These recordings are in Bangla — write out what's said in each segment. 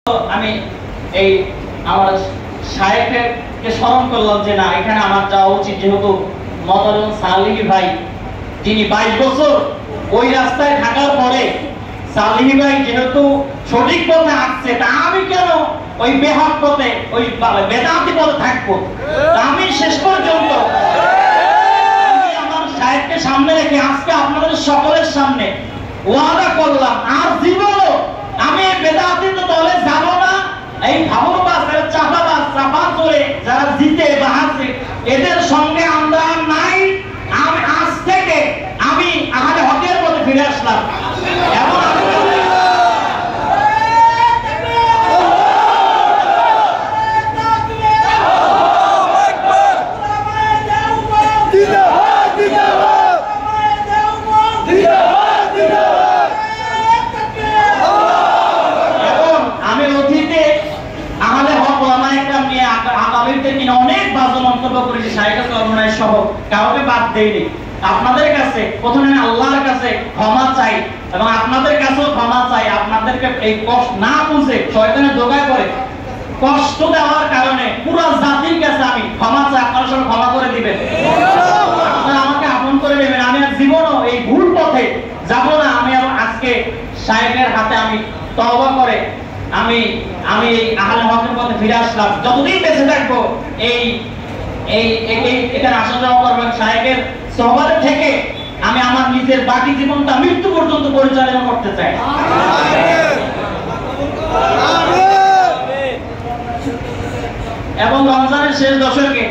আমি এই আমার শায়েখকে স্মরণ করলাম যে না এখানে আমার যাওয়া উচিত, যেহেতু মহতরম সালিহি ভাই তিনি 22 বছর ওই রাস্তায় থাকার পরে সালিহি ভাই যেহেতু সঠিক পথে আসছে, তা আমি কেন ওই বেহাত পথে ওই বেদান্তি পথে থাকবো? আমি শেষ পর্যন্ত আমার শায়েখকে সামনে রেখে আজকে আপনাদের সকলের সামনে ওয়াদা করলাম আর জীবনও আমি বেদান্তি দলে যাব না। এই ভাবরবাস চাপাবাস চাপা করে যারা জিতে বাহাসে এদের সঙ্গে আমরা নাই। আমি আজ থেকে আমি আহলে হকের পথে ফিরে আসলাম এবং অনেক বাজে মন্তব্য করেছি শায়েখের চরমনায় সহ, কাউকে বাদ দেইনি। আপনাদের কাছে প্রথমে আল্লাহর কাছে ক্ষমা চাই এবং আপনাদের কাছেও ক্ষমা চাই। আপনাদেরকে এই কষ্ট না বুঝে শয়তানের দোকায় করে কষ্ট দেওয়ার কারণে পুরো জাতির কাছে আমি ক্ষমা চাই। আপনারা সবাই ক্ষমা করে দিবেন, আপনারা আমাকে আপন করে নেবেন। আমি আর জীবনও এই ভুল পথে যাব না। আমি আজকে শায়েখের হাতে আমি তওবা করে আমি আমি আহলে হকের পথে ফিরে আসলাম। যতদিন বেঁচে থাকবো এই এই এখানে আসা যাওয়া করবেন শায়েখের সোহবতে থেকে আমি আমার নিজের বাকি জীবনটা মৃত্যু পর্যন্ত পরিচালনা করতে চাই। এবং রমজানের শেষ দশকে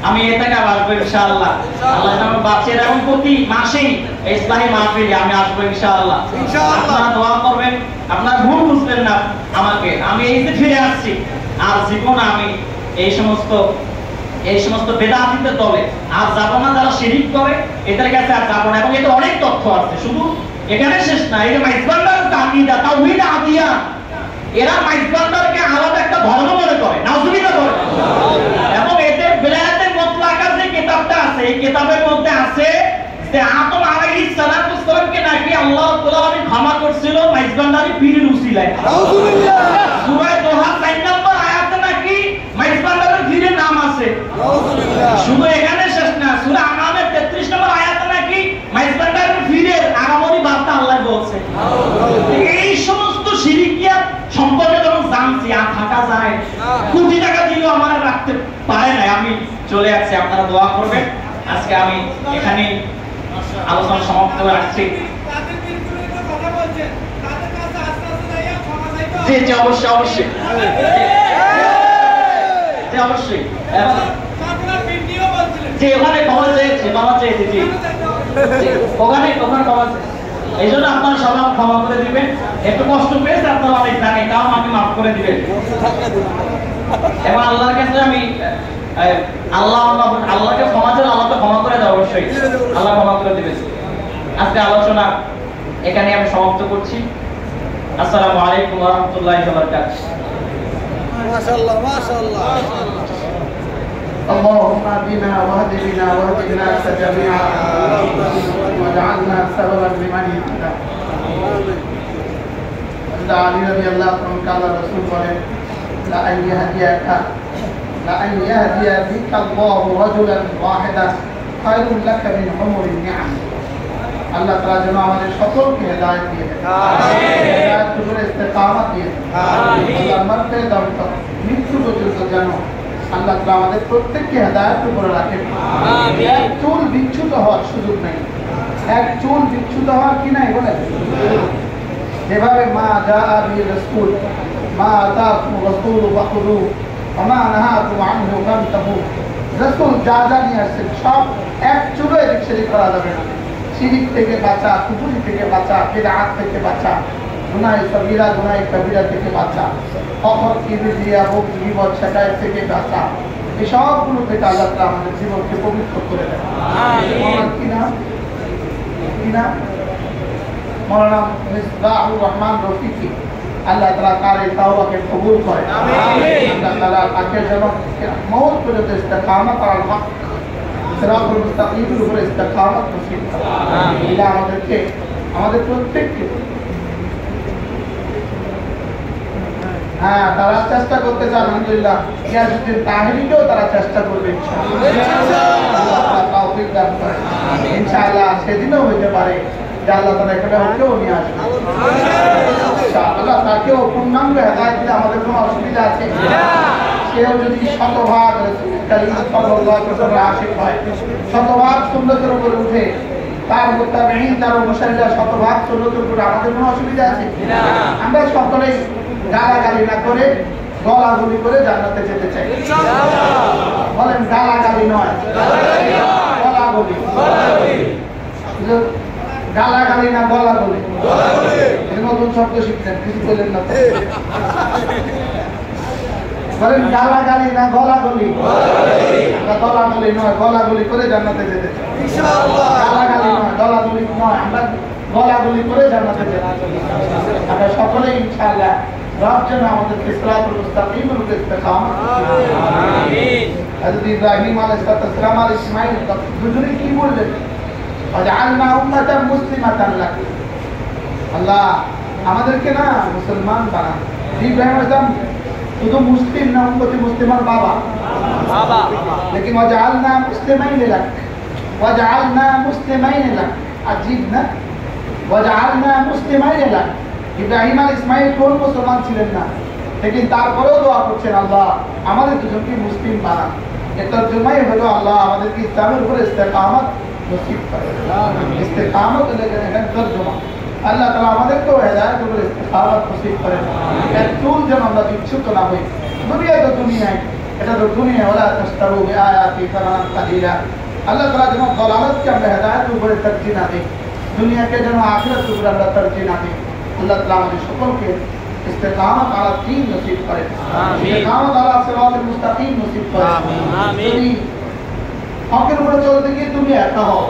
আমি এটাকে আসবো ইনশাআল্লাহ। আল্লাহ আমার বাচ্চারা এবং প্রতি মাসেই ইসলামী মাহফিলে আমি আসবো ইনশাআল্লাহ। আপনারা দোয়া করবেন, আপনারা ভুল বুঝবেন না আমাকে। আমি এই যে ফিরে আসছি আর জীবন আমি এই সমস্ত বেদাতীদের দলে আর যাব না। যারা শিরিক করে এদের কাছে আর যাব না। এবং এটা অনেক তথ্য আছে, শুধু এখানে শেষ না। এই যে মাইজবান্ডার তাকিদা তাওহীদ আদিয়া, এরা মাইজবান্ডারকে আলাদা একটা ধর্ম মনে করে, নাউজুবিল্লাহ করে। এবং এদের বেলায়েতের মুতলাকা যে কিতাবটা আছে, এই কিতাবের মধ্যে আছে যে আদম আলাইহিস সালামকে নাকি আল্লাহ তাআলা ক্ষমা করছিল মাইজবান্ডারি পীরের উসিলায়। নাউজুবিল্লাহ। সূরা দোহা 4 নম্বর আয়াতে নাকি মাইজবান্ডারের পীরের নাম আছে। নাউজুবিল্লাহ। শুধু এখানে শেষ না, সূরা আনামের 33 নম্বর আয়াতে নাকি মাইজবান্ডারের পীরের আগামনী বার্তা আল্লাহ বলছে। এই সমস্ত শিরকিয়াত সম্পর্কে যখন জানছি আর থাকা যায়, কোটি টাকা দিলেও আমার রাখতে পারে না। আমি চলে আসছি, আপনারা দোয়া করবেন। আজকে আমি এখানে আলোচনা সমাপ্ত করে আসছি। জি জি অবশ্যই অবশ্যই জি অবশ্যই জি ওখানে ক্ষমা চেয়েছি জি ওখানে ক্ষমা চেয়েছি। এই জন্য আপনারা সবাই ক্ষমা করে দিবেন। একটু কষ্ট পেয়েছে আপনারা অনেক জানেন, তাও আমাকে মাফ করে দিবেন। এবং আল্লাহর কাছে আমি আল্লাহকে ক্ষমা চাই, আল্লাহকে ক্ষমা করে দেয় অবশ্যই, আল্লাহ ক্ষমা করে দিবেন। আজকে আলোচনা এখানে আমি সমাপ্ত করছি। আসসালামু আলাইকুম ওয়া রাহমাতুল্লাহি ওয়া বারাকাতুহু। মাশাআল্লাহ মাশাআল্লাহ। اللهم اهدنا واهد بنا واهد الناس جميعا واجعلنا سببا لمن اهتدى. علي رضي الله عنه قال الرسول قال لا ان يهدي بك الله رجلا واحدا خير لك من حمر النعم. আল্লাহ তাআলা যেন আমাদের সকলকে হেদায়েত দিয়ে দেন, হেদায়েতের উপরে ইস্তেকামত দিয়ে দেন। আল্লাহ মরতে দাও মৃত্যু পর্যন্ত যেন আল্লাহ তাআলা আমাদের প্রত্যেককে হেদায়েতের উপরে রাখেন। এক চুল বিচ্যুত হওয়ার সুযোগ নেই। এক চুল বিচ্যুত হওয়ার কি নাই বলেন? যেভাবে মা জাআ বি রাসূল মা আতাকুম রাসূল ফাখুযু ওয়া মা নাহাকুম আনহু ফান্তাহু। রাসূল যা যা নিয়ে আসছেন সব এক চুলও এদিক সেদিক করা যাবে না। শিরিক থেকে বাঁচা, কুফরি থেকে বাঁচা, বিদআত থেকে বাঁচা, গুনাহ সগীরা গুনাহ কবিরা থেকে বাঁচা, কফর কিবরিয়া বুক গীবত শিকায়ত থেকে বাঁচা। এই সবগুলো থেকে আল্লাহ তাআলা আমাদের জীবনকে পবিত্র করে দেন। আমিন। কি নাম? মাওলানা মিসবাহুর রহমান রফিকি। আল্লাহ তাআলা তার এই তাওবাকে কবুল করেন। আমিন। আল্লাহ তাআলা তাকে যেন মওত পর্যন্ত ইস্তেকামত আল হক সিরাতুল মুস্তাকিমের উপরে ইস্তেকামত নসিব করেন। আমিন। আল্লাহ আমাদের প্রত্যেককে হ্যাঁ, তারা চেষ্টা করতে চান আলহামদুলিল্লাহ। গিয়াসউদ্দিন তাহেরিকেও তারা চেষ্টা করবে ইনশাআল্লাহ। সেদিনও হইতে পারে যে আল্লাহ তাআলা এখানে ওকেও নিয়ে আসবে ইনশাআল্লাহ। তাকেও পূর্ণাঙ্গ হেদায়েত দিলে আমাদের কোনো অসুবিধা আছে? কেউ যদি শতভাগ আশিক হয়, শতভাগ সুন্নতের উপরে উঠে, তার মুত্তাবিঈন তার অনুসারীরা শতভাগ সুন্নতের উপরে, আমাদের কোনো অসুবিধা আছে? আমরা সকলেই গালাগালি না করে গলাগুলি করে জান্নাতে যেতে চাই। বলেন গালাগালি নয়, গলাগুলি। গালাগালি না গলাগুলি, নতুন শব্দ শিখছেন, কিছু বললেন না? বলেন গালাগালি না গলাগুলি? গলাগুলি নয়, গলাগুলি করে জান্নাতে যেতে চাই। গালাগালি নয়, গলাগুলি নয়, আমরা গলাগুলি করে জান্নাতে যেতে চাই। আমরা সকলে ইনশাআল্লাহ রব যেন আমাদেরকে সিরাতুল মুস্তাকিম এর উপরে ইস্তেকামত। আমিন। হযরত ইব্রাহিম আলাইহিস সালাম আর ইসমাঈল দুজনে কি বললেন? ওয়াজআলনা উম্মাতান মুসলিমাতান লাক। আল্লাহ আমাদেরকে না মুসলমান বানান। ইব্রাহিম আলাইহিস সালাম শুধু মুসলিম না, উম্মতে মুসলিমার বাবা। लेकिन वजअलना मुस्लिमैन लक, वजअलना मुस्लिमैन लक। अजीब ना, वजअलना मुस्लिमैन लक। ইব্রাহিম আর ইসমাঈল কোন মুসলমান ছিলেন না, लेकिन তারপরেও দোয়া করছেন আল্লাহ আমাদের দুজনকে মুসলিম বানান। এর তরজমাই হলো আল্লাহ আমাদেরকে ইসলামের উপরে ইস্তেকামত নসিব করেন। ইস্তেকামত হলো এখানে তরজমা। আল্লাহ তাআলা আমাদেরকেও হেদায়েত উপরে ইস্তেকামত নসিব করেন। এর চুল যেন আমরা বিচ্যুত না হই। দুনিয়া তো দুনিয়ায়, এটা তো দুনিয়া। ওয়ালা তাশতারু বিআয়াতি সামানান কালিলা। আল্লাহ তাআলা যেন দলালতকে আমরা হেদায়েতের উপরে তরজিহ না দিই, দুনিয়াকে যেন আখিরাতের উপরে আমরা তরজিহ না দিই। আল্লাহ তাআলা আমাদের সকলকে ইস্তেকামত আলা দ্বীন নসিব করেন। আমিন। ইস্তেকামত আলা সিরাতুল মুস্তাকিম নসিব করেন। আমিন। যদি হকের উপরে চলতে গিয়ে তুমি একা হও,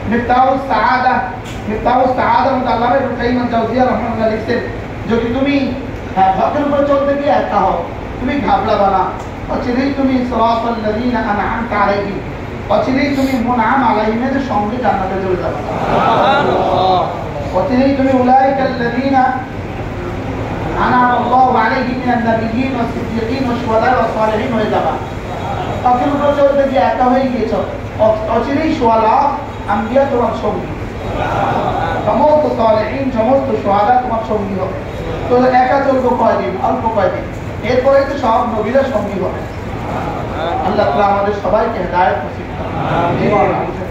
মিফতাহুস সাআদা, মিফতাহুস সাআদা আল্লামা ইবনে কাইয়িম আল-জাওজিয়া রাহমাতুল্লাহ লিখছেন, যদি তুমি হকের উপরে চলতে গিয়ে একা হও, তুমি ঘাবড়াবা না। অচিরেই তুমি সিরাতাল লাযীনা আনআমতা আলাইহিম, অচিরেই তুমি মুনআম আলাইহিমের সঙ্গে জান্নাতে চলে যাবে। সুবহানাল্লাহ। অচিরেই তুমি উলাইকাল লাযীনা আনআমা আল্লাহু আলাইহিম মিনান নাবিয়্যিন ওয়াস সিদ্দীকিন ওয়াস শুহাদা ওয়াস সালিহিন হয়ে যাবা। হকের উপরে চলতে গিয়ে একা হয়ে গিয়েছো, অচিরেই শুহাদা আম্বিয়া তোমার সঙ্গী, সমস্ত সালিহিন সমস্ত শুহাদা তোমার সঙ্গী হবে। তো একা চলবো কয়দিন? অল্প কয়দিন, এরপরে তো সব নবীরা সঙ্গী হবে। আল্লাহ তাআলা আমাদের সবাইকে হেদায়েত নসিব করুন।